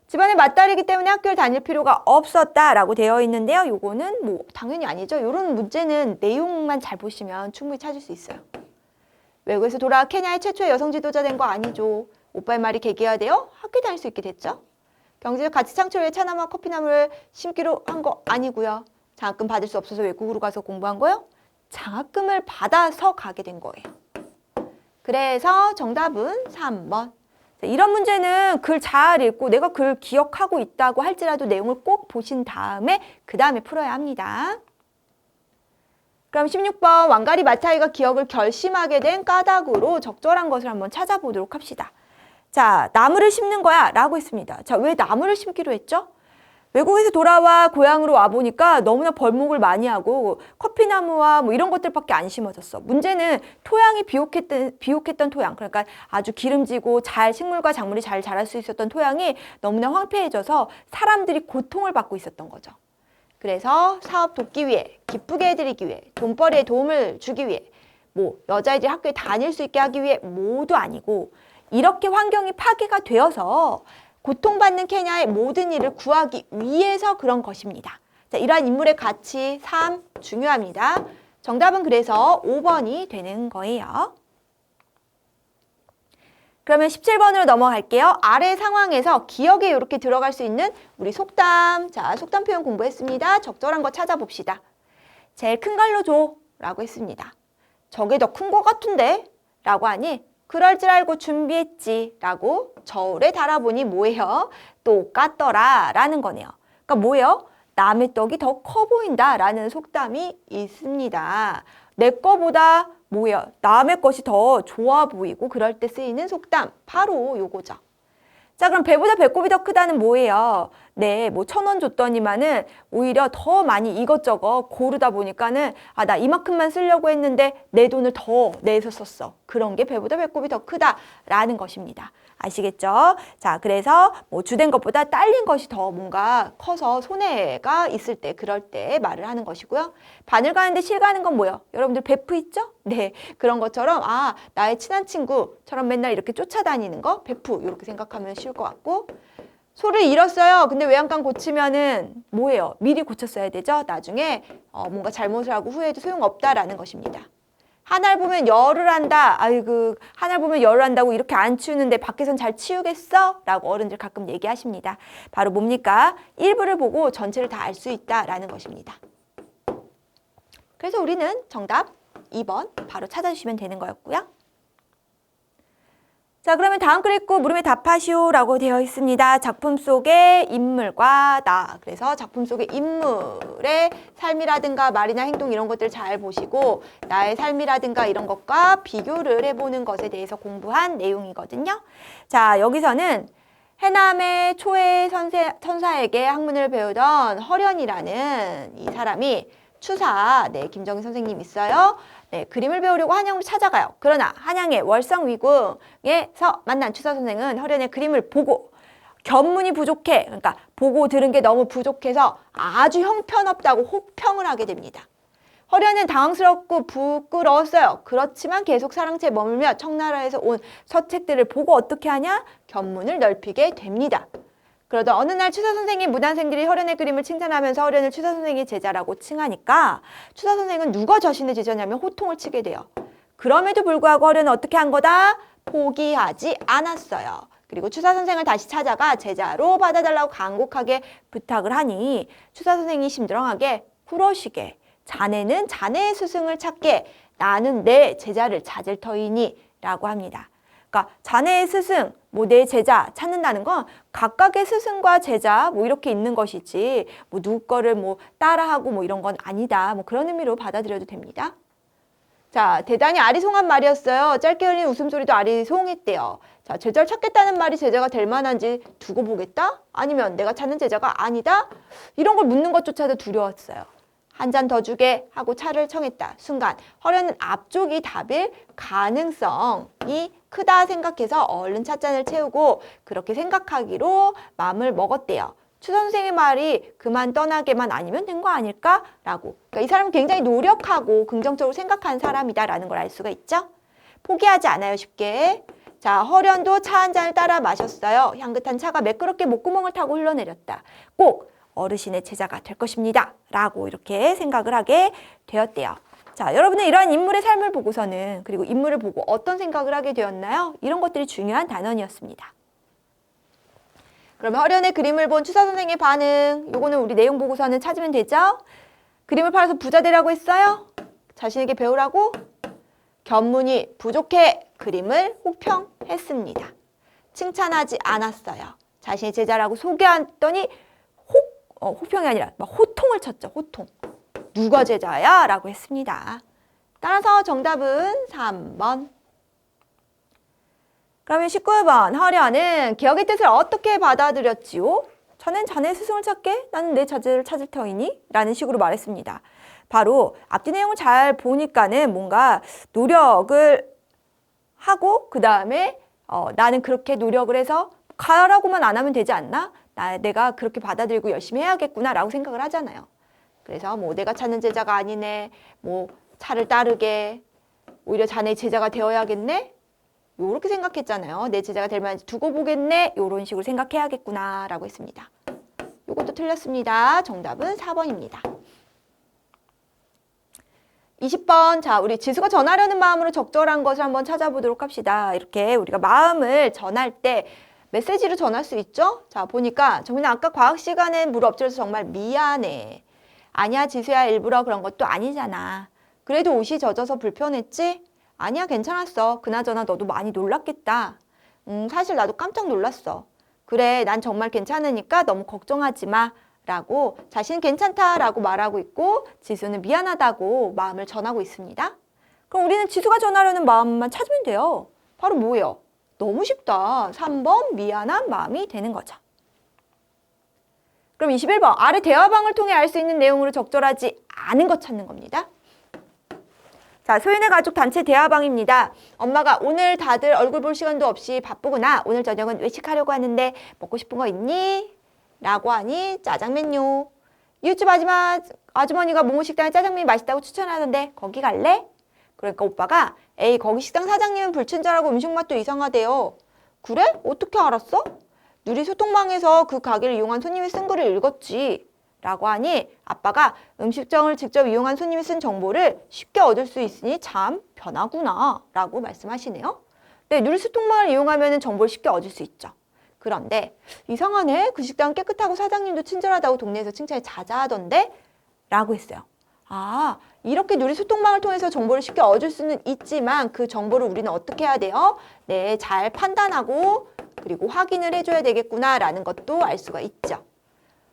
집안의 맏딸이기 때문에 학교를 다닐 필요가 없었다라고 되어 있는데요. 요거는 뭐 당연히 아니죠. 이런 문제는 내용만 잘 보시면 충분히 찾을 수 있어요. 외국에서 돌아와 케냐의 최초의 여성 지도자 된 거 아니죠. 오빠의 말이 계기가 되어 학교 다닐 수 있게 됐죠. 경제적 가치 창출을 위해 차나무와 커피나무를 심기로 한 거 아니고요. 장학금 받을 수 없어서 외국으로 가서 공부한 거요? 장학금을 받아서 가게 된 거예요. 그래서 정답은 3번. 이런 문제는 글 잘 읽고 내가 글 기억하고 있다고 할지라도 내용을 꼭 보신 다음에 그 다음에 풀어야 합니다. 그럼 16번 왕가리 마타이가 기억을 결심하게 된 까닭으로 적절한 것을 한번 찾아보도록 합시다. 자, 나무를 심는 거야 라고 했습니다. 자, 왜 나무를 심기로 했죠? 외국에서 돌아와 고향으로 와보니까 너무나 벌목을 많이 하고 커피나무와 뭐 이런 것들밖에 안 심어졌어. 문제는 토양이 비옥했던 토양, 그러니까 아주 기름지고 잘 식물과 작물이 잘 자랄 수 있었던 토양이 너무나 황폐해져서 사람들이 고통을 받고 있었던 거죠. 그래서 사업 돕기 위해, 기쁘게 해드리기 위해, 돈벌이에 도움을 주기 위해, 뭐 여자애들이 학교에 다닐 수 있게 하기 위해 모두 아니고 이렇게 환경이 파괴가 되어서 고통받는 케냐의 모든 일을 구하기 위해서 그런 것입니다. 자, 이러한 인물의 가치 3 중요합니다. 정답은 그래서 5번이 되는 거예요. 그러면 17번으로 넘어갈게요. 아래 상황에서 기억에 이렇게 들어갈 수 있는 우리 속담. 자, 속담 표현 공부했습니다. 적절한 거 찾아봅시다. 제일 큰 갈로 줘 라고 했습니다. 저게 더 큰 거 같은데? 라고 하니 그럴 줄 알고 준비했지 라고 저울에 달아보니 뭐예요? 똑같더라 라는 거네요. 그러니까 뭐예요? 남의 떡이 더 커 보인다 라는 속담이 있습니다. 내 거보다 뭐예요? 남의 것이 더 좋아 보이고 그럴 때 쓰이는 속담 바로 요거죠. 자, 그럼 배보다 배꼽이 더 크다는 뭐예요? 네, 뭐 1,000원 줬더니만은 오히려 더 많이 이것저것 고르다 보니까는 아, 나 이만큼만 쓰려고 했는데 내 돈을 더 내서 썼어. 그런 게 배보다 배꼽이 더 크다라는 것입니다. 아시겠죠? 자, 그래서 뭐 주된 것보다 딸린 것이 더 뭔가 커서 손해가 있을 때 그럴 때 말을 하는 것이고요. 바늘 가는데 실 가는 건 뭐예요? 여러분들 베프 있죠? 네, 그런 것처럼 아, 나의 친한 친구처럼 맨날 이렇게 쫓아다니는 거 베프 이렇게 생각하면 쉬울 것 같고 소를 잃었어요. 근데 외양간 고치면은 뭐예요? 미리 고쳤어야 되죠? 나중에 뭔가 잘못을 하고 후회해도 소용없다라는 것입니다. 하나를 보면 열을 한다. 아이고, 하나를 보면 열을 한다고 이렇게 안 치우는데 밖에선 잘 치우겠어? 라고 어른들 가끔 얘기하십니다. 바로 뭡니까? 일부를 보고 전체를 다 알 수 있다라는 것입니다. 그래서 우리는 정답 2번 바로 찾아주시면 되는 거였고요. 자, 그러면 다음 글 읽고 물음에 답하시오라고 되어 있습니다. 작품 속의 인물과 나. 그래서 작품 속의 인물의 삶이라든가 말이나 행동 이런 것들 잘 보시고 나의 삶이라든가 이런 것과 비교를 해보는 것에 대해서 공부한 내용이거든요. 자, 여기서는 해남의 초의 선사에게 학문을 배우던 허련이라는 이 사람이 추사, 네, 김정희 선생님 있어요. 네, 그림을 배우려고 한양으로 찾아가요. 그러나 한양의 월성위궁에서 만난 추사 선생은 허련의 그림을 보고 견문이 부족해, 그러니까 보고 들은 게 너무 부족해서 아주 형편없다고 혹평을 하게 됩니다. 허련은 당황스럽고 부끄러웠어요. 그렇지만 계속 사랑채에 머물며 청나라에서 온 서책들을 보고 어떻게 하냐? 견문을 넓히게 됩니다. 그러다 어느 날 추사 선생이 무단생들이 허련의 그림을 칭찬하면서 허련을 추사 선생의 제자라고 칭하니까 추사 선생은 누가 자신의 제자냐면 호통을 치게 돼요. 그럼에도 불구하고 허련은 어떻게 한 거다? 포기하지 않았어요. 그리고 추사 선생을 다시 찾아가 제자로 받아달라고 간곡하게 부탁을 하니 추사 선생이 심드렁하게 그러시게 자네는 자네의 스승을 찾게 나는 내 제자를 찾을 터이니 라고 합니다. 그러니까 자네의 스승, 뭐 내 제자 찾는다는 건 각각의 스승과 제자 뭐 이렇게 있는 것이지 뭐 누구 거를 뭐 따라하고 뭐 이런 건 아니다. 뭐 그런 의미로 받아들여도 됩니다. 자, 대단히 아리송한 말이었어요. 짧게 흘린 웃음소리도 아리송했대요. 자, 제자를 찾겠다는 말이 제자가 될 만한지 두고 보겠다? 아니면 내가 찾는 제자가 아니다? 이런 걸 묻는 것조차도 두려웠어요. 한 잔 더 주게 하고 차를 청했다. 순간 허련은 앞쪽이 답일 가능성이 크다 생각해서 얼른 찻잔을 채우고 그렇게 생각하기로 마음을 먹었대요. 추 선생의 말이 그만 떠나게만 아니면 된 거 아닐까라고. 그러니까 이 사람은 굉장히 노력하고 긍정적으로 생각하는 사람이다라는 걸 알 수가 있죠. 포기하지 않아요, 쉽게. 자, 허련도 차 한 잔을 따라 마셨어요. 향긋한 차가 매끄럽게 목구멍을 타고 흘러내렸다. 꼭 어르신의 제자가 될 것입니다. 라고 이렇게 생각을 하게 되었대요. 자, 여러분은 이러한 인물의 삶을 보고서는 그리고 인물을 보고 어떤 생각을 하게 되었나요? 이런 것들이 중요한 단원이었습니다. 그러면 허련의 그림을 본 추사 선생의 반응, 요거는 우리 내용 보고서는 찾으면 되죠? 그림을 팔아서 부자 되라고 했어요? 자신에게 배우라고? 견문이 부족해 그림을 호평했습니다. 칭찬하지 않았어요. 자신의 제자라고 소개했더니 호평이 아니라 막 호통을 쳤죠. 호통. 누가 제자야? 라고 했습니다. 따라서 정답은 3번. 그러면 19번 허련은 기억의 뜻을 어떻게 받아들였지요? 저는 자네 스승을 찾게 나는 내 자제를 찾을 터이니? 라는 식으로 말했습니다. 바로 앞뒤 내용을 잘 보니까는 뭔가 노력을 하고 그 다음에 나는 그렇게 노력을 해서 가라고만 안 하면 되지 않나? 내가 그렇게 받아들이고 열심히 해야겠구나 라고 생각을 하잖아요. 그래서 뭐 내가 찾는 제자가 아니네, 뭐 차를 따르게, 오히려 자네 제자가 되어야겠네? 요렇게 생각했잖아요. 내 제자가 될 만한지 두고 보겠네? 요런 식으로 생각해야겠구나 라고 했습니다. 요것도 틀렸습니다. 정답은 4번입니다. 20번, 자, 우리 지수가 전하려는 마음으로 적절한 것을 한번 찾아보도록 합시다. 이렇게 우리가 마음을 전할 때 메시지로 전할 수 있죠? 자, 보니까 정민아 아까 과학 시간에 물 엎질러서 정말 미안해. 아니야, 지수야, 일부러 그런 것도 아니잖아. 그래도 옷이 젖어서 불편했지? 아니야, 괜찮았어. 그나저나 너도 많이 놀랐겠다. 사실 나도 깜짝 놀랐어. 그래, 난 정말 괜찮으니까 너무 걱정하지 마. 라고 자신 괜찮다라고 말하고 있고 지수는 미안하다고 마음을 전하고 있습니다. 그럼 우리는 지수가 전하려는 마음만 찾으면 돼요. 바로 뭐예요? 너무 쉽다. 3번 미안한 마음이 되는 거죠. 그럼 21번 아래 대화방을 통해 알 수 있는 내용으로 적절하지 않은 것 찾는 겁니다. 자, 소윤의 가족 단체 대화방입니다. 엄마가 오늘 다들 얼굴 볼 시간도 없이 바쁘구나. 오늘 저녁은 외식하려고 하는데 먹고 싶은 거 있니? 라고 하니 짜장면요. 이웃집 아주머니가 모모 식당에 짜장면이 맛있다고 추천하던데 거기 갈래? 그러니까 오빠가 에이 거기 식당 사장님은 불친절하고 음식 맛도 이상하대요. 그래? 어떻게 알았어? 누리 소통방에서 그 가게를 이용한 손님이 쓴 글을 읽었지. 라고 하니 아빠가 음식점을 직접 이용한 손님이 쓴 정보를 쉽게 얻을 수 있으니 참 편하구나 라고 말씀하시네요. 네, 누리 소통방을 이용하면 정보를 쉽게 얻을 수 있죠. 그런데 이상하네. 그 식당은 깨끗하고 사장님도 친절하다고 동네에서 칭찬이 자자하던데? 라고 했어요. 아, 이렇게 누리 소통방을 통해서 정보를 쉽게 얻을 수는 있지만 그 정보를 우리는 어떻게 해야 돼요? 네, 잘 판단하고 그리고 확인을 해줘야 되겠구나 라는 것도 알 수가 있죠.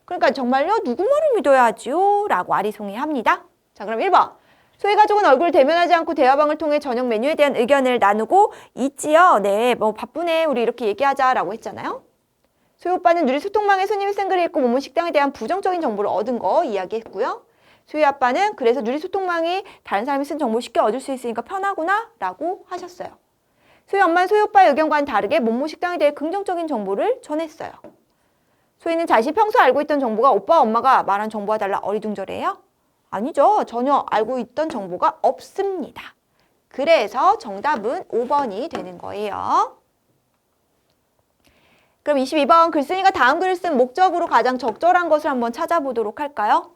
그러니까 정말요? 누구 말을 믿어야 하지요? 라고 아리송해합니다. 자, 그럼 1번. 소희 가족은 얼굴을 대면하지 않고 대화방을 통해 저녁 메뉴에 대한 의견을 나누고 있지요. 네, 뭐 바쁘네. 우리 이렇게 얘기하자라고 했잖아요. 소희 오빠는 누리 소통방에 손님이 쓴 글을 읽고 모모 식당에 대한 부정적인 정보를 얻은 거 이야기했고요. 소희 아빠는 그래서 누리 소통방이 다른 사람이 쓴 정보를 쉽게 얻을 수 있으니까 편하구나 라고 하셨어요. 소희 엄마는 소희 오빠의 의견과는 다르게 모모 식당에 대해 긍정적인 정보를 전했어요. 소희는 자신이 평소 알고 있던 정보가 오빠와 엄마가 말한 정보와 달라 어리둥절해요? 아니죠. 전혀 알고 있던 정보가 없습니다. 그래서 정답은 5번이 되는 거예요. 그럼 22번 글쓴이가 다음 글을 쓴 목적으로 가장 적절한 것을 한번 찾아보도록 할까요?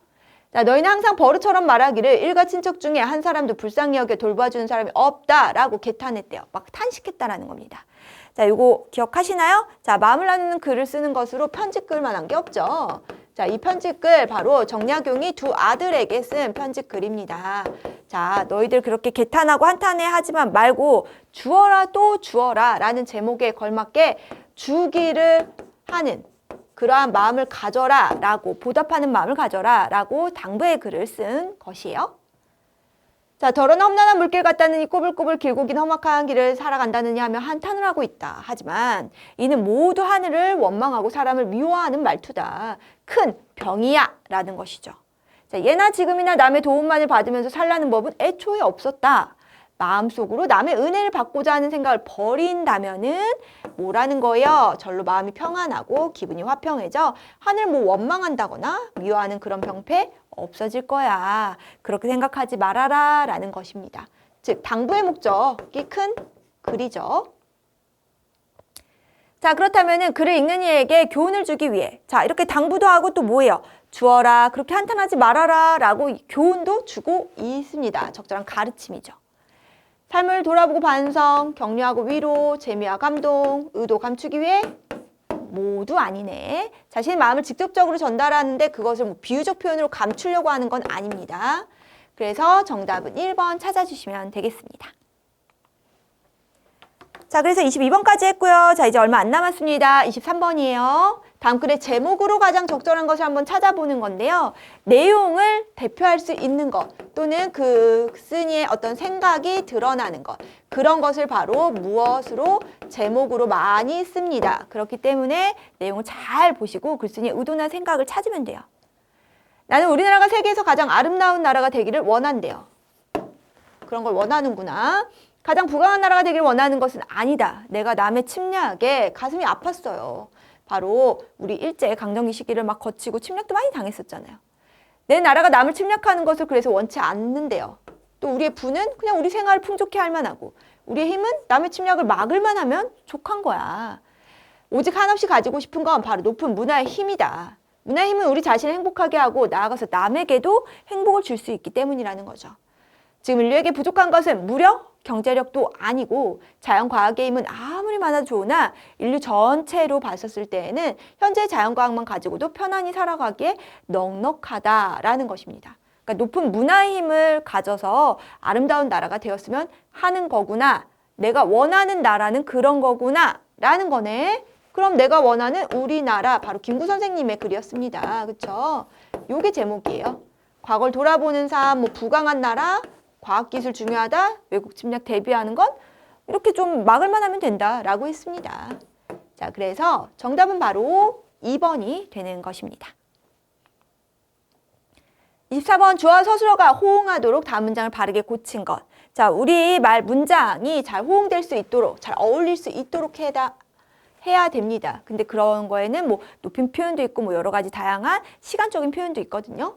자, 너희는 항상 버릇처럼 말하기를 일가 친척 중에 한 사람도 불쌍히 여겨 돌봐주는 사람이 없다라고 개탄했대요. 막 탄식했다라는 겁니다. 자, 이거 기억하시나요? 자, 마음을 나누는 글을 쓰는 것으로 편집글만 한 게 없죠. 자, 이 편집글 바로 정약용이 두 아들에게 쓴 편집글입니다. 자, 너희들 그렇게 개탄하고 한탄해 하지만 말고 주어라 또 주어라 라는 제목에 걸맞게 주기를 하는 그러한 마음을 가져라 라고 보답하는 마음을 가져라 라고 당부의 글을 쓴 것이에요. 자, 더러나 험난한 물길 같다느니 꼬불꼬불 길고 긴 험악한 길을 살아간다느냐 하며 한탄을 하고 있다. 하지만 이는 모두 하늘을 원망하고 사람을 미워하는 말투다. 큰 병이야 라는 것이죠. 자, 예나 지금이나 남의 도움만을 받으면서 살라는 법은 애초에 없었다. 마음속으로 남의 은혜를 받고자 하는 생각을 버린다면은 뭐라는 거예요? 절로 마음이 평안하고 기분이 화평해져 하늘 뭐 원망한다거나 미워하는 그런 병폐 없어질 거야. 그렇게 생각하지 말아라 라는 것입니다. 즉 당부의 목적이 큰 글이죠. 자, 그렇다면은 글을 읽는 이에게 교훈을 주기 위해 자, 이렇게 당부도 하고 또 뭐예요? 주어라, 그렇게 한탄하지 말아라 라고 교훈도 주고 있습니다. 적절한 가르침이죠. 삶을 돌아보고 반성, 격려하고 위로, 재미와 감동, 의도 감추기 위해 모두 아니네. 자신의 마음을 직접적으로 전달하는데 그것을 뭐 비유적 표현으로 감추려고 하는 건 아닙니다. 그래서 정답은 1번 찾아주시면 되겠습니다. 자, 그래서 22번까지 했고요. 자, 이제 얼마 안 남았습니다. 23번이에요. 다음 글의 제목으로 가장 적절한 것을 한번 찾아보는 건데요. 내용을 대표할 수 있는 것 또는 그 글쓴이의 어떤 생각이 드러나는 것 그런 것을 바로 무엇으로 제목으로 많이 씁니다. 그렇기 때문에 내용을 잘 보시고 글쓴이의 의도나 생각을 찾으면 돼요. 나는 우리나라가 세계에서 가장 아름다운 나라가 되기를 원한대요. 그런 걸 원하는구나. 가장 부강한 나라가 되기를 원하는 것은 아니다. 내가 남의 침략에 가슴이 아팠어요. 바로 우리 일제 강점기 시기를 막 거치고 침략도 많이 당했었잖아요. 내 나라가 남을 침략하는 것을 그래서 원치 않는데요. 또 우리의 부는 그냥 우리 생활을 풍족해 할 만하고 우리의 힘은 남의 침략을 막을 만하면 족한 거야. 오직 한없이 가지고 싶은 건 바로 높은 문화의 힘이다. 문화의 힘은 우리 자신을 행복하게 하고 나아가서 남에게도 행복을 줄 수 있기 때문이라는 거죠. 지금 인류에게 부족한 것은 무력, 경제력도 아니고 자연과학의 힘은 아무리 많아도 좋으나 인류 전체로 봤었을 때에는 현재 자연과학만 가지고도 편안히 살아가기에 넉넉하다라는 것입니다. 그러니까 높은 문화의 힘을 가져서 아름다운 나라가 되었으면 하는 거구나. 내가 원하는 나라는 그런 거구나 라는 거네. 그럼 내가 원하는 우리나라 바로 김구 선생님의 글이었습니다. 그렇죠? 요게 제목이에요. 과거를 돌아보는 삶, 뭐 부강한 나라, 과학기술 중요하다, 외국 침략 대비하는 건 이렇게 좀 막을만 하면 된다라고 했습니다. 자, 그래서 정답은 바로 2번이 되는 것입니다. 24번 주어와 서술어가 호응하도록 다음 문장을 바르게 고친 것. 자, 우리 말 문장이 잘 호응될 수 있도록, 잘 어울릴 수 있도록 해야 됩니다. 근데 그런 거에는 뭐 높임 표현도 있고 뭐 여러 가지 다양한 시간적인 표현도 있거든요.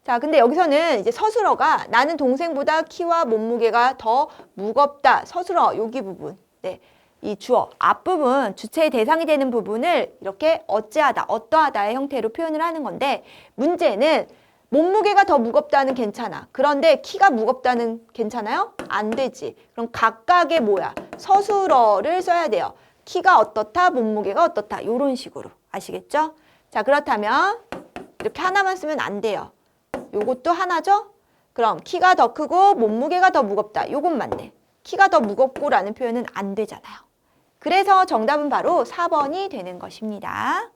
자, 근데 여기서는 이제 서술어가 나는 동생보다 키와 몸무게가 더 무겁다. 서술어 여기 부분. 네. 이 주어 앞부분 주체의 대상이 되는 부분을 이렇게 어찌하다, 어떠하다의 형태로 표현을 하는 건데 문제는 몸무게가 더 무겁다는 괜찮아. 그런데 키가 무겁다는 괜찮아요? 안 되지. 그럼 각각의 뭐야? 서술어를 써야 돼요. 키가 어떻다, 몸무게가 어떻다. 이런 식으로. 아시겠죠? 자, 그렇다면 이렇게 하나만 쓰면 안 돼요. 요것도 하나죠? 그럼 키가 더 크고 몸무게가 더 무겁다. 요것만 돼. 키가 더 무겁고 라는 표현은 안 되잖아요. 그래서 정답은 바로 4번이 되는 것입니다.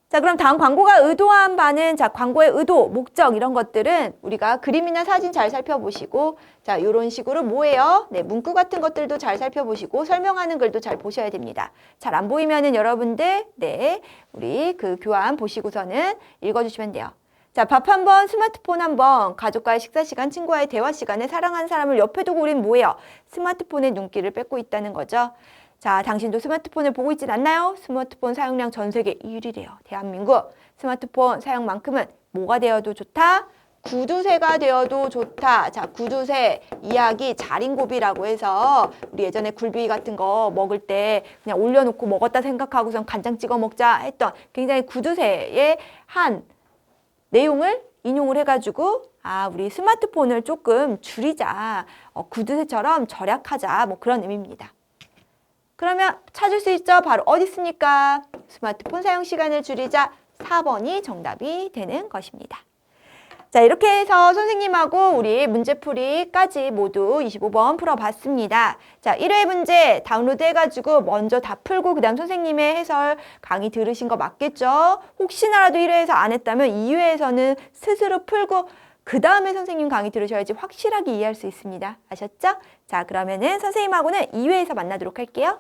자, 그럼 다음 광고가 의도한 바는 자, 광고의 의도, 목적 이런 것들은 우리가 그림이나 사진 잘 살펴보시고 자, 이런 식으로 뭐예요? 네, 문구 같은 것들도 잘 살펴보시고 설명하는 글도 잘 보셔야 됩니다. 잘 안 보이면은 여러분들 네, 우리 그 교환 보시고서는 읽어주시면 돼요. 자, 밥 한 번, 스마트폰 한 번, 가족과의 식사 시간, 친구와의 대화 시간에 사랑하는 사람을 옆에 두고 우린 뭐예요? 스마트폰의 눈길을 뺏고 있다는 거죠. 자, 당신도 스마트폰을 보고 있진 않나요? 스마트폰 사용량 전 세계 1위래요. 대한민국 스마트폰 사용만큼은 뭐가 되어도 좋다? 구두쇠가 되어도 좋다. 자, 구두쇠 이야기 자린고비라고 해서 우리 예전에 굴비 같은 거 먹을 때 그냥 올려놓고 먹었다 생각하고선 간장 찍어 먹자 했던 굉장히 구두쇠의 한 내용을 인용을 해가지고 우리 스마트폰을 조금 줄이자. 구두쇠처럼 절약하자. 뭐 그런 의미입니다. 그러면 찾을 수 있죠? 바로 어디 있습니까? 스마트폰 사용 시간을 줄이자. 4번이 정답이 되는 것입니다. 자, 이렇게 해서 선생님하고 우리 문제풀이까지 모두 25번 풀어봤습니다. 자, 1회 문제 다운로드 해가지고 먼저 다 풀고 그 다음 선생님의 해설 강의 들으신 거 맞겠죠? 혹시나라도 1회에서 안 했다면 2회에서는 스스로 풀고 그 다음에 선생님 강의 들으셔야지 확실하게 이해할 수 있습니다. 아셨죠? 자, 그러면은 선생님하고는 2회에서 만나도록 할게요.